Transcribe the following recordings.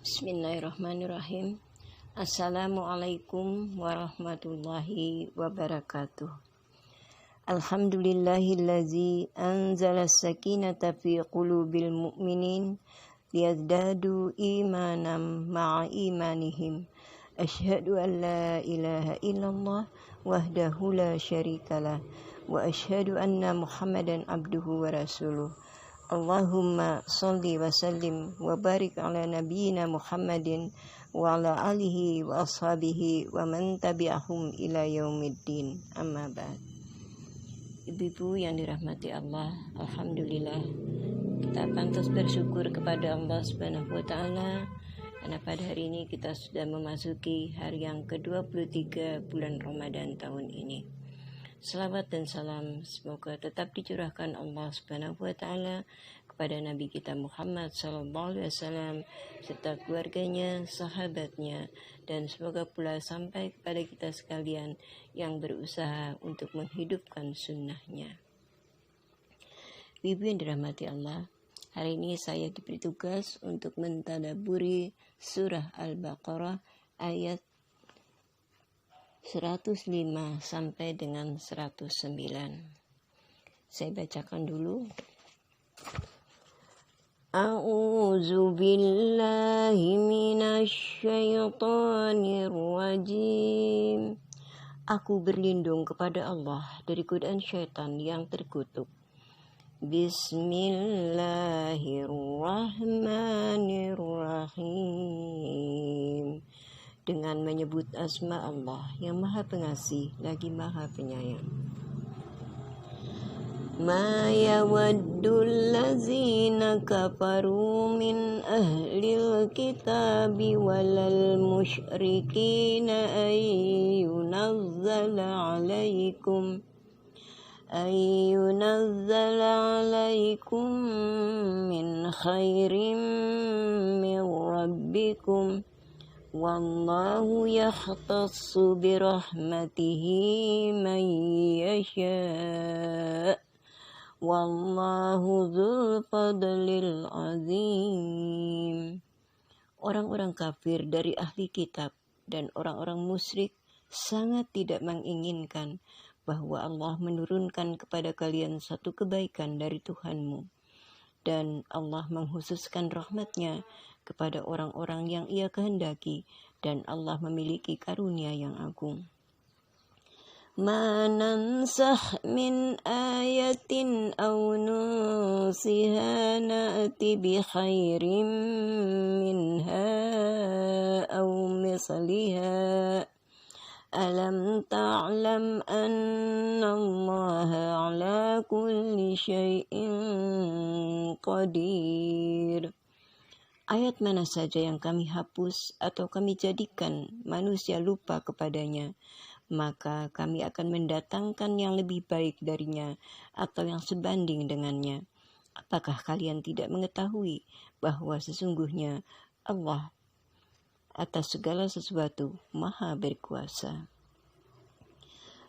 Bismillahirrahmanirrahim. Assalamualaikum warahmatullahi wabarakatuh. Alhamdulillahillazi anzala sakinata fi qulubil mu'minin liyazdadu imanam ma'a imanihim. Asyhadu an la ilaha illallah wahdahu la syarikalah wa asyhadu anna Muhammadan abduhu wa rasuluh. Allahumma sholli wa sallim wa barik ala nabiyyina Muhammadin wa ala alihi wa ashabihi wa man tabi'ahum ila yaumiddin. Amma ba'd. Ibu-ibu yang dirahmati Allah, alhamdulillah kita pantas bersyukur kepada Allah Subhanahu wa taala karena pada hari ini kita sudah memasuki hari yang ke-23 bulan Ramadan tahun ini. Salawat dan salam semoga tetap dicurahkan Allah Subhanahu wa taala kepada Nabi kita Muhammad sallallahu alaihi wasallam serta keluarganya, sahabatnya, dan semoga pula sampai kepada kita sekalian yang berusaha untuk menghidupkan sunnahnya. Ibu yang dirahmati Allah, hari ini saya diberi tugas untuk mentadaburi surah Al-Baqarah ayat 105 sampai dengan 109. Saya bacakan dulu. A'udzu billahi minasy syaithanir rajim. Aku berlindung kepada Allah dari godaan syaitan yang terkutuk. Bismillahirrahmanirrahim. Dengan menyebut asma Allah yang maha pengasih lagi maha penyayang. Ma yawaddul ladzina kafaru min ahlil kitabi walal musyrikina ayyunazzala alaikum min khairin min rabbikum wallahu yahtassu birahmatihi man yasha wallahu dzul fadlil azim. Orang-orang kafir dari ahli kitab dan orang-orang musyrik sangat tidak menginginkan bahwa Allah menurunkan kepada kalian satu kebaikan dari Tuhanmu, dan Allah menghususkan rahmatnya kepada orang-orang yang Ia kehendaki, dan Allah memiliki karunia yang agung. Ma nansakh min ayatin aw nunsiha na'ti bi khairin minha aw misliha. Alam ta'lam anna Allah ala kulli syai'in qadir. Ayat mana saja yang kami hapus atau kami jadikan manusia lupa kepadanya, maka kami akan mendatangkan yang lebih baik darinya atau yang sebanding dengannya. Apakah kalian tidak mengetahui bahwa sesungguhnya Allah atas segala sesuatu maha berkuasa?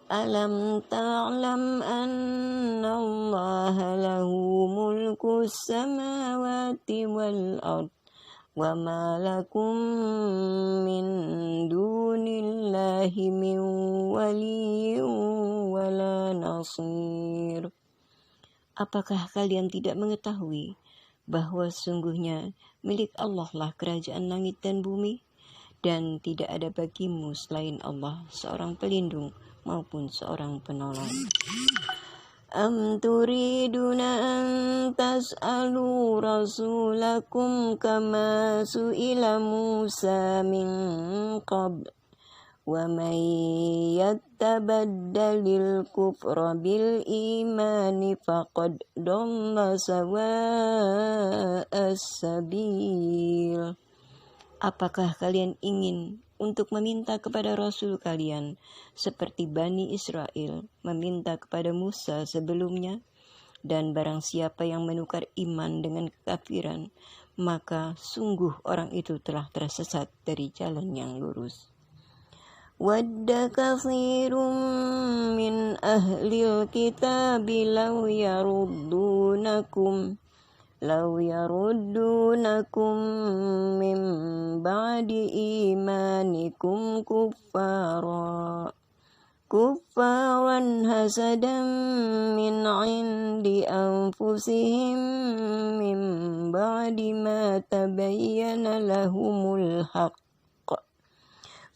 Alam ta'lam anna Allah lahu mulku samawati wal ard wa ma lakum min dunillahi min waliyyin wala nasir. Apakah kalian tidak mengetahui bahwa sesungguhnya milik Allah lah kerajaan langit dan bumi, dan tidak ada bagimu selain Allah seorang pelindung maupun seorang penolong. Am turiduna an tas'alu rasulakum kama su'ila Musa min qabl wa man yattabaddalil kufra bil imani faqad dhalla sawa'as sabil. Apakah kalian ingin untuk meminta kepada Rasul kalian seperti Bani Israel meminta kepada Musa sebelumnya? Dan barang siapa yang menukar iman dengan kekafiran, maka sungguh orang itu telah tersesat dari jalan yang lurus. Wadda katsirun min ahlil kitabi law yaruddunakum min ba'di imanikum kuffaran hasadan min 'indi anfusihim min ba'di ma tabayyana lahumul haqq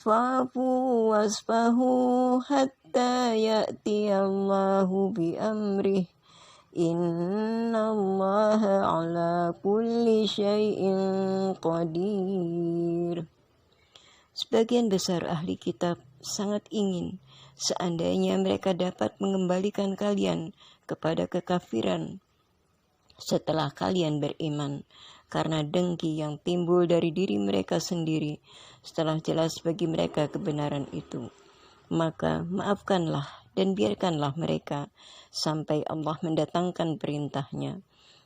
fa'fu wasfahu hatta ya'tiyallahu bi amrih innallaha ala kulli syai'in qadir. Sebagian besar ahli kitab sangat ingin seandainya mereka dapat mengembalikan kalian kepada kekafiran setelah kalian beriman, karena dengki yang timbul dari diri mereka sendiri setelah jelas bagi mereka kebenaran itu. Maka maafkanlah dan biarkanlah mereka sampai Allah mendatangkan perintahnya.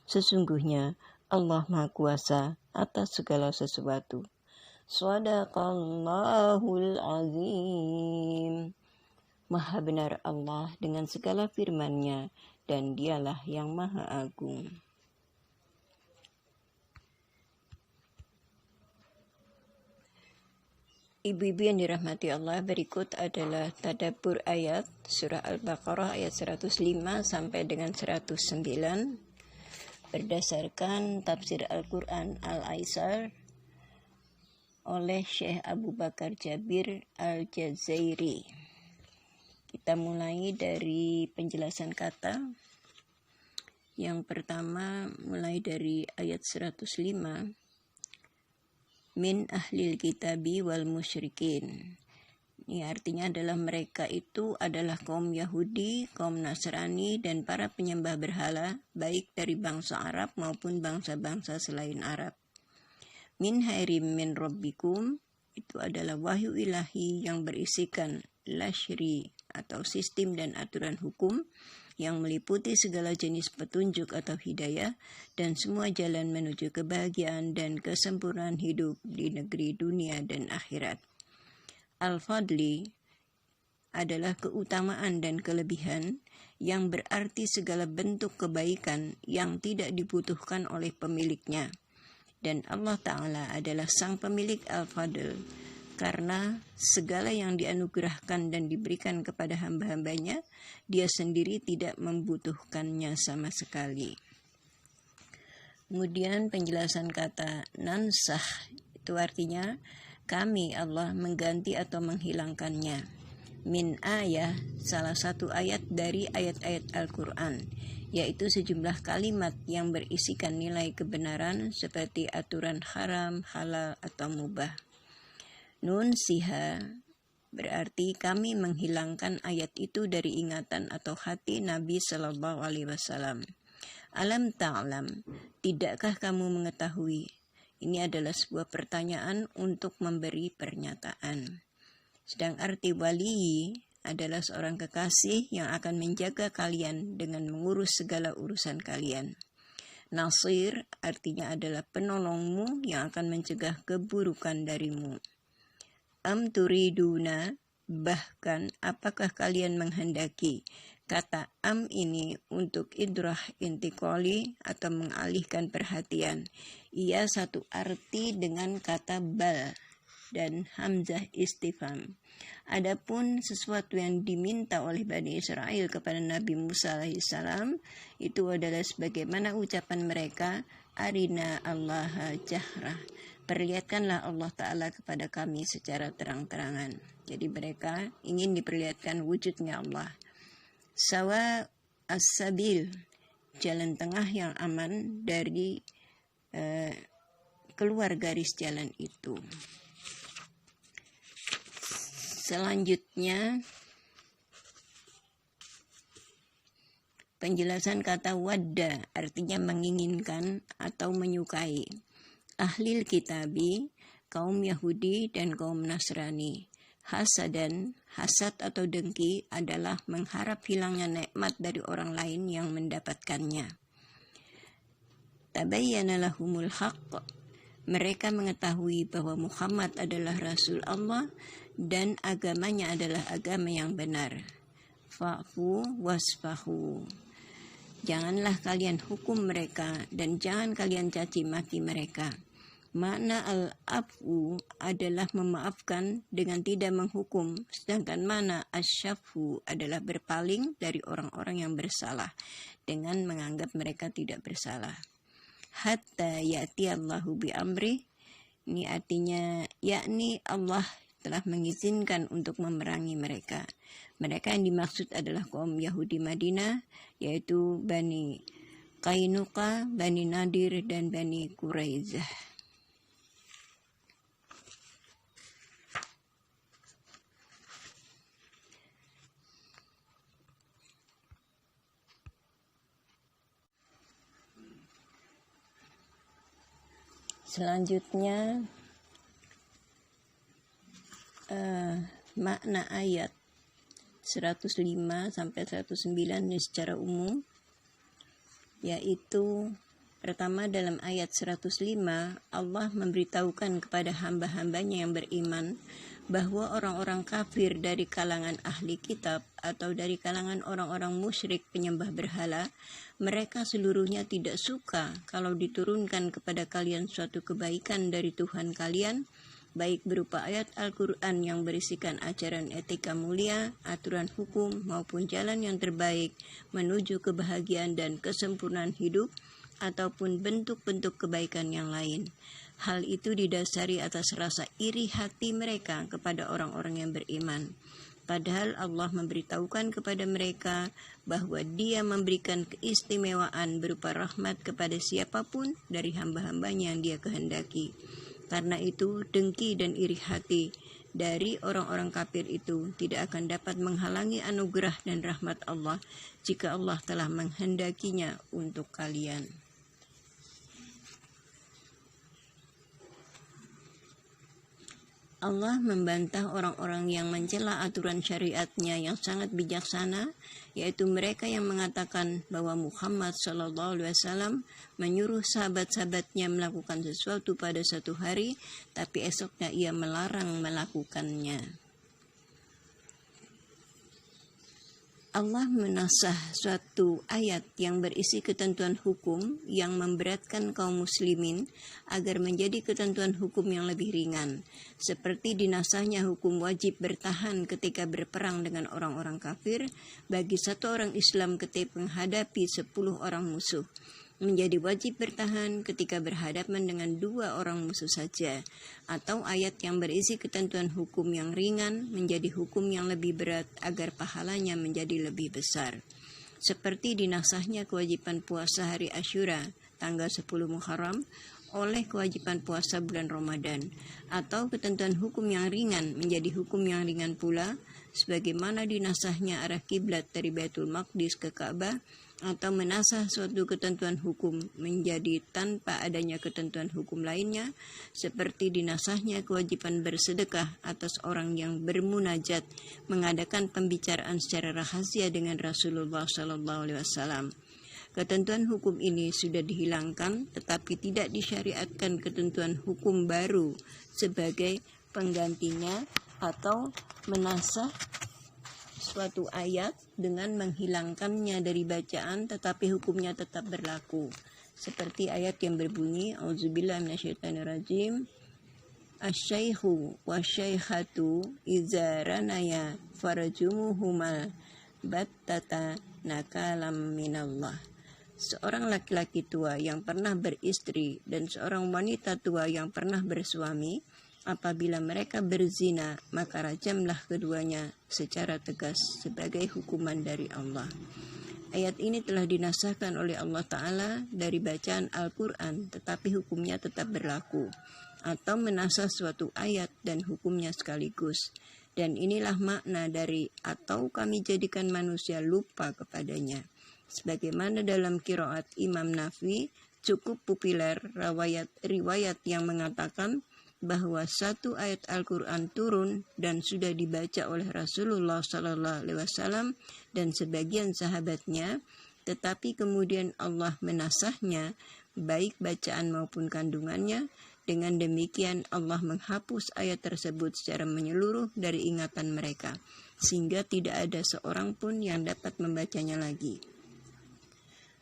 Sesungguhnya Allah Maha Kuasa atas segala sesuatu. Shadaqallahul Azim. Maha benar Allah dengan segala firman-Nya, dan Dialah yang Maha Agung. Ibu-ibu yang dirahmati Allah, berikut adalah tadabbur ayat surah Al-Baqarah ayat 105 sampai dengan 109 berdasarkan tafsir Al-Quran Al-Aisar oleh Syekh Abu Bakar Jabir Al-Jazairi. Kita mulai dari penjelasan kata. Yang pertama mulai dari ayat 105. Min ahlil kitabi wal musyrikin. Ini artinya adalah mereka itu adalah kaum Yahudi, kaum Nasrani, dan para penyembah berhala, baik dari bangsa Arab maupun bangsa-bangsa selain Arab. Min hairim min rabbikum, itu adalah wahyu ilahi yang berisikan lasyri atau sistem dan aturan hukum yang meliputi segala jenis petunjuk atau hidayah dan semua jalan menuju kebahagiaan dan kesempurnaan hidup di negeri dunia dan akhirat. Al-Fadli adalah keutamaan dan kelebihan yang berarti segala bentuk kebaikan yang tidak dibutuhkan oleh pemiliknya. Dan Allah Ta'ala adalah sang pemilik Al-Fadl, karena segala yang dianugerahkan dan diberikan kepada hamba-hambanya, Dia sendiri tidak membutuhkannya sama sekali. Kemudian penjelasan kata nansah, itu artinya kami Allah mengganti atau menghilangkannya. Min ayah, salah satu ayat dari ayat-ayat Al-Quran, yaitu sejumlah kalimat yang berisikan nilai kebenaran seperti aturan haram, halal, atau mubah. Nun siha berarti kami menghilangkan ayat itu dari ingatan atau hati Nabi Shallallahu Alaihi Wasallam. Alam ta'lam, tidakkah kamu mengetahui? Ini adalah sebuah pertanyaan untuk memberi pernyataan. Sedang arti wali adalah seorang kekasih yang akan menjaga kalian dengan mengurus segala urusan kalian. Nasir artinya adalah penolongmu yang akan mencegah keburukan darimu. Am turiduna, bahkan apakah kalian menghendaki. Kata am ini untuk idrah intiqali atau mengalihkan perhatian. Ia satu arti dengan kata bal dan hamzah istifham. Adapun sesuatu yang diminta oleh Bani Israel kepada Nabi Musa alaihissalam itu adalah sebagaimana ucapan mereka, arina Allah jahrah. Perlihatkanlah Allah Ta'ala kepada kami secara terang-terangan. Jadi mereka ingin diperlihatkan wujudnya Allah. Sawa as-sabil, jalan tengah yang aman dari keluar garis jalan itu. Selanjutnya penjelasan kata wadda artinya menginginkan atau menyukai. Ahlil kitabi, kaum Yahudi dan kaum Nasrani. Hasadan, hasad atau dengki adalah mengharap hilangnya nikmat dari orang lain yang mendapatkannya. Tabayyana lahumul haqq, mereka mengetahui bahwa Muhammad adalah Rasul Allah dan agamanya adalah agama yang benar. Fa'fu wasfahu, janganlah kalian hukum mereka dan jangan kalian caci maki mereka. Makna al-afu adalah memaafkan dengan tidak menghukum, sedangkan makna asyafu adalah berpaling dari orang-orang yang bersalah dengan menganggap mereka tidak bersalah. Hatta ya'ti Allahu bi amri, ini artinya yakni Allah telah mengizinkan untuk memerangi mereka. Mereka yang dimaksud adalah kaum Yahudi Madinah, yaitu Bani Qainuqa, Bani Nadir, dan Bani Quraizah. Selanjutnya makna ayat 105 sampai 109 ini secara umum, yaitu pertama dalam ayat 105 Allah memberitahukan kepada hamba-hambanya yang beriman bahwa orang-orang kafir dari kalangan ahli kitab atau dari kalangan orang-orang musyrik penyembah berhala, mereka seluruhnya tidak suka kalau diturunkan kepada kalian suatu kebaikan dari Tuhan kalian, baik berupa ayat Al-Quran yang berisikan ajaran etika mulia, aturan hukum, maupun jalan yang terbaik menuju kebahagiaan dan kesempurnaan hidup, ataupun bentuk-bentuk kebaikan yang lain. Hal itu didasari atas rasa iri hati mereka kepada orang-orang yang beriman. Padahal Allah memberitahukan kepada mereka bahwa Dia memberikan keistimewaan berupa rahmat kepada siapapun dari hamba-hambanya yang Dia kehendaki. Karena itu, dengki dan iri hati dari orang-orang kafir itu tidak akan dapat menghalangi anugerah dan rahmat Allah jika Allah telah menghendakinya untuk kalian. Allah membantah orang-orang yang mencela aturan syariatnya yang sangat bijaksana, yaitu mereka yang mengatakan bahwa Muhammad SAW menyuruh sahabat-sahabatnya melakukan sesuatu pada suatu hari, tapi esoknya ia melarang melakukannya. Allah menasah suatu ayat yang berisi ketentuan hukum yang memberatkan kaum muslimin agar menjadi ketentuan hukum yang lebih ringan, seperti dinasahnya hukum wajib bertahan ketika berperang dengan orang-orang kafir bagi satu orang Islam ketika menghadapi 10 orang musuh, menjadi wajib bertahan ketika berhadapan dengan 2 orang musuh saja, atau ayat yang berisi ketentuan hukum yang ringan menjadi hukum yang lebih berat agar pahalanya menjadi lebih besar, seperti dinasahnya kewajiban puasa hari Asyura tanggal 10 Muharram oleh kewajiban puasa bulan Ramadan, atau ketentuan hukum yang ringan menjadi hukum yang ringan pula, sebagaimana dinasahnya arah kiblat dari Baitul Maqdis ke Ka'bah, atau menasah suatu ketentuan hukum menjadi tanpa adanya ketentuan hukum lainnya, seperti dinasahnya kewajiban bersedekah atas orang yang bermunajat mengadakan pembicaraan secara rahasia dengan Rasulullah SAW. Ketentuan hukum ini sudah dihilangkan, tetapi tidak disyariatkan ketentuan hukum baru sebagai penggantinya, atau menasah suatu ayat dengan menghilangkannya dari bacaan tetapi hukumnya tetap berlaku, seperti ayat yang berbunyi auzubillahi minasyaitonirrajim asy-syaikhu wasyaikhatu idza ranaya farjumuhumal battata nakalam minallah. Seorang laki-laki tua yang pernah beristri dan seorang wanita tua yang pernah bersuami, apabila mereka berzina, maka rajamlah keduanya secara tegas sebagai hukuman dari Allah. Ayat ini telah dinasahkan oleh Allah Ta'ala dari bacaan Al-Quran, tetapi hukumnya tetap berlaku, atau menasah suatu ayat dan hukumnya sekaligus. Dan inilah makna dari atau kami jadikan manusia lupa kepadanya. Sebagaimana dalam qiraat Imam Nafi, cukup populer riwayat yang mengatakan bahwa satu ayat Al-Quran turun dan sudah dibaca oleh Rasulullah SAW dan sebagian sahabatnya, tetapi kemudian Allah menasahnya baik bacaan maupun kandungannya. Dengan demikian Allah menghapus ayat tersebut secara menyeluruh dari ingatan mereka, sehingga tidak ada seorang pun yang dapat membacanya lagi.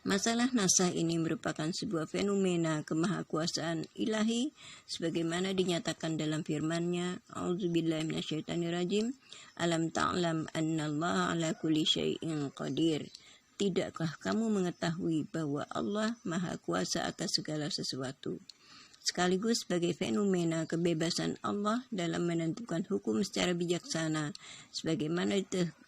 Masalah nasah ini merupakan sebuah fenomena kemahakuasaan ilahi sebagaimana dinyatakan dalam firman-Nya, A'udzubillahi minasyaitonirrajim, Alam ta'lam annallaha ala kulli syai'in qadir. Tidakkah kamu mengetahui bahwa Allah Maha Kuasa atas segala sesuatu? Sekaligus sebagai fenomena kebebasan Allah dalam menentukan hukum secara bijaksana sebagaimana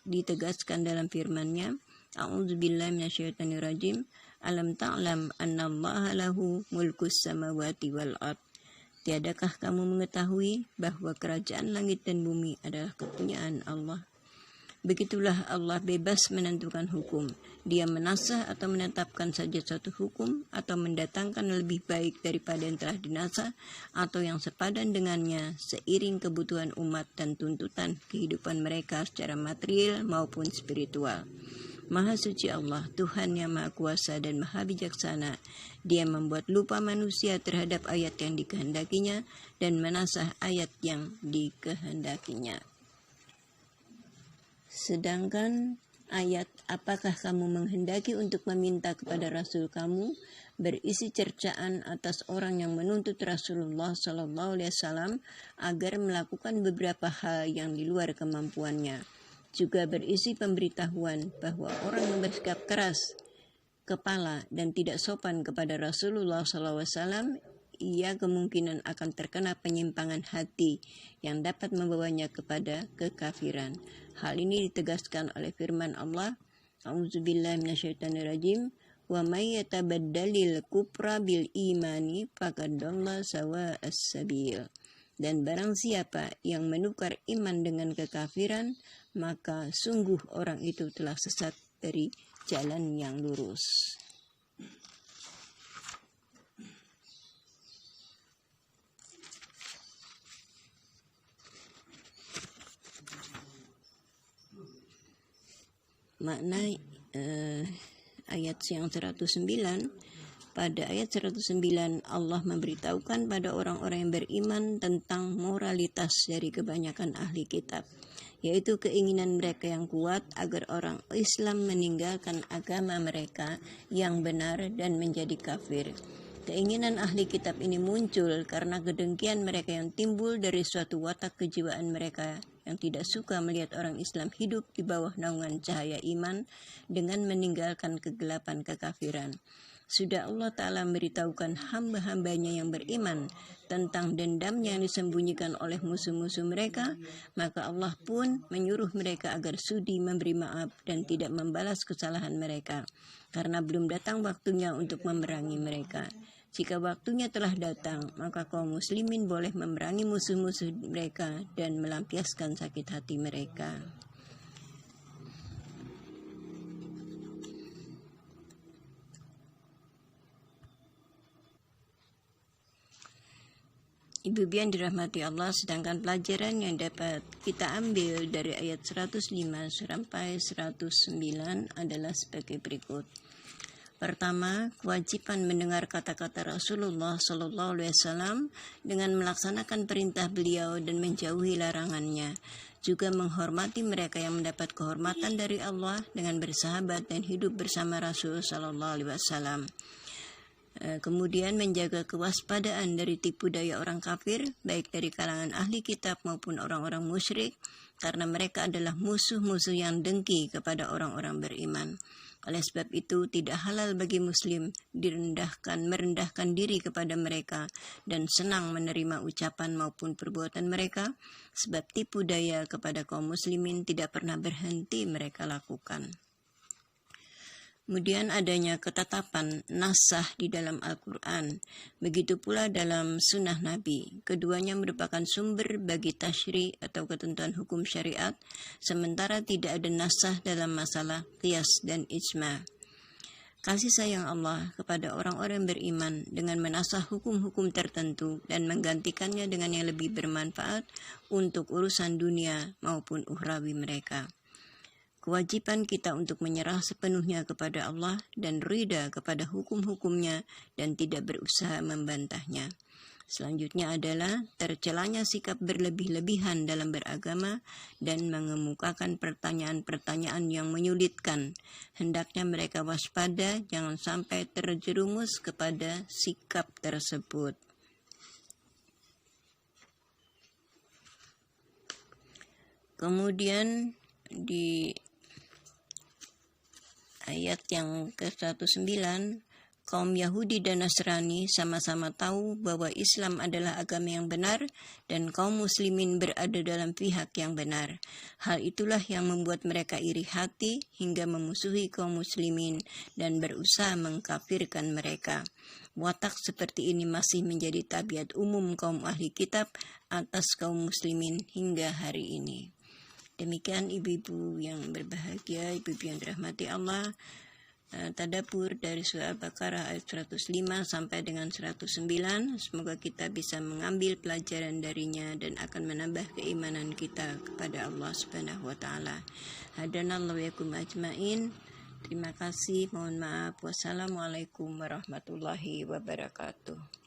ditegaskan dalam firman-Nya, A'udzubillahi minasyaitonirrajim, Alam ta'lam annallaha lahu mulkus samawati wal ard. Tiadakah kamu mengetahui bahwa kerajaan langit dan bumi adalah kepunyaan Allah? Begitulah Allah bebas menentukan hukum. Dia menasah atau menetapkan saja suatu hukum atau mendatangkan lebih baik daripada yang telah dinasah atau yang sepadan dengannya seiring kebutuhan umat dan tuntutan kehidupan mereka secara material maupun spiritual. Maha suci Allah, Tuhan yang Maha Kuasa dan Maha Bijaksana. Dia membuat lupa manusia terhadap ayat yang dikehendakinya dan menasah ayat yang dikehendakinya. Sedangkan ayat apakah kamu menghendaki untuk meminta kepada Rasul kamu berisi cercaan atas orang yang menuntut Rasulullah SAW agar melakukan beberapa hal yang di luar kemampuannya. Juga berisi pemberitahuan bahwa orang yang bersikap keras kepala dan tidak sopan kepada Rasulullah SAW, ia kemungkinan akan terkena penyimpangan hati yang dapat membawanya kepada kekafiran. Hal ini ditegaskan oleh firman Allah, A'udzubillahi minasyaitonirrajim, wa may yatabaddalil kufra bil imani faqad dhalla sawa'as sabil. Dan barang siapa yang menukar iman dengan kekafiran, maka sungguh orang itu telah sesat dari jalan yang lurus. Makna ayat yang 109, pada ayat 109 Allah memberitahukan pada orang-orang yang beriman tentang moralitas dari kebanyakan ahli kitab, yaitu keinginan mereka yang kuat agar orang Islam meninggalkan agama mereka yang benar dan menjadi kafir. Keinginan ahli kitab ini muncul karena kedengkian mereka yang timbul dari suatu watak kejiwaan mereka yang tidak suka melihat orang Islam hidup di bawah naungan cahaya iman dengan meninggalkan kegelapan kekafiran. Sudah Allah Ta'ala memberitahukan hamba-hambanya yang beriman tentang dendamnya yang disembunyikan oleh musuh-musuh mereka, maka Allah pun menyuruh mereka agar sudi memberi maaf dan tidak membalas kesalahan mereka, karena belum datang waktunya untuk memerangi mereka. Jika waktunya telah datang, maka kaum muslimin boleh memerangi musuh-musuh mereka dan melampiaskan sakit hati mereka. Ibu-ibu yang dirahmati Allah, sedangkan pelajaran yang dapat kita ambil dari ayat 105 sampai 109 adalah sebagai berikut. Pertama, kewajiban mendengar kata-kata Rasulullah SAW dengan melaksanakan perintah beliau dan menjauhi larangannya. Juga menghormati mereka yang mendapat kehormatan dari Allah dengan bersahabat dan hidup bersama Rasul SAW. Kemudian menjaga kewaspadaan dari tipu daya orang kafir, baik dari kalangan ahli kitab maupun orang-orang musyrik, karena mereka adalah musuh-musuh yang dengki kepada orang-orang beriman. Oleh sebab itu, tidak halal bagi muslim merendahkan diri kepada mereka dan senang menerima ucapan maupun perbuatan mereka, sebab tipu daya kepada kaum muslimin tidak pernah berhenti mereka lakukan. Kemudian adanya ketetapan nasah di dalam Al-Quran, begitu pula dalam sunnah Nabi. Keduanya merupakan sumber bagi tasyri' atau ketentuan hukum syariat, sementara tidak ada nasah dalam masalah qiyas dan ijma'. Kasih sayang Allah kepada orang-orang beriman dengan menasah hukum-hukum tertentu dan menggantikannya dengan yang lebih bermanfaat untuk urusan dunia maupun ukhrawi mereka. Kewajiban kita untuk menyerah sepenuhnya kepada Allah dan ridha kepada hukum-hukumnya dan tidak berusaha membantahnya. Selanjutnya adalah tercelanya sikap berlebih-lebihan dalam beragama dan mengemukakan pertanyaan-pertanyaan yang menyulitkan. Hendaknya mereka waspada, jangan sampai terjerumus kepada sikap tersebut. Kemudian di ayat yang ke-19, kaum Yahudi dan Nasrani sama-sama tahu bahwa Islam adalah agama yang benar dan kaum muslimin berada dalam pihak yang benar. Hal itulah yang membuat mereka iri hati hingga memusuhi kaum muslimin dan berusaha mengkafirkan mereka. Watak seperti ini masih menjadi tabiat umum kaum ahli kitab atas kaum muslimin hingga hari ini. Demikian ibu-ibu yang berbahagia, ibu-ibu yang dirahmati Allah, tadabbur dari surah Al-Baqarah ayat 105 sampai dengan 109. Semoga kita bisa mengambil pelajaran darinya dan akan menambah keimanan kita kepada Allah Subhanahu wa taala. Hadanallahu wa yakum ajmain. Terima kasih, mohon maaf. Wassalamualaikum warahmatullahi wabarakatuh.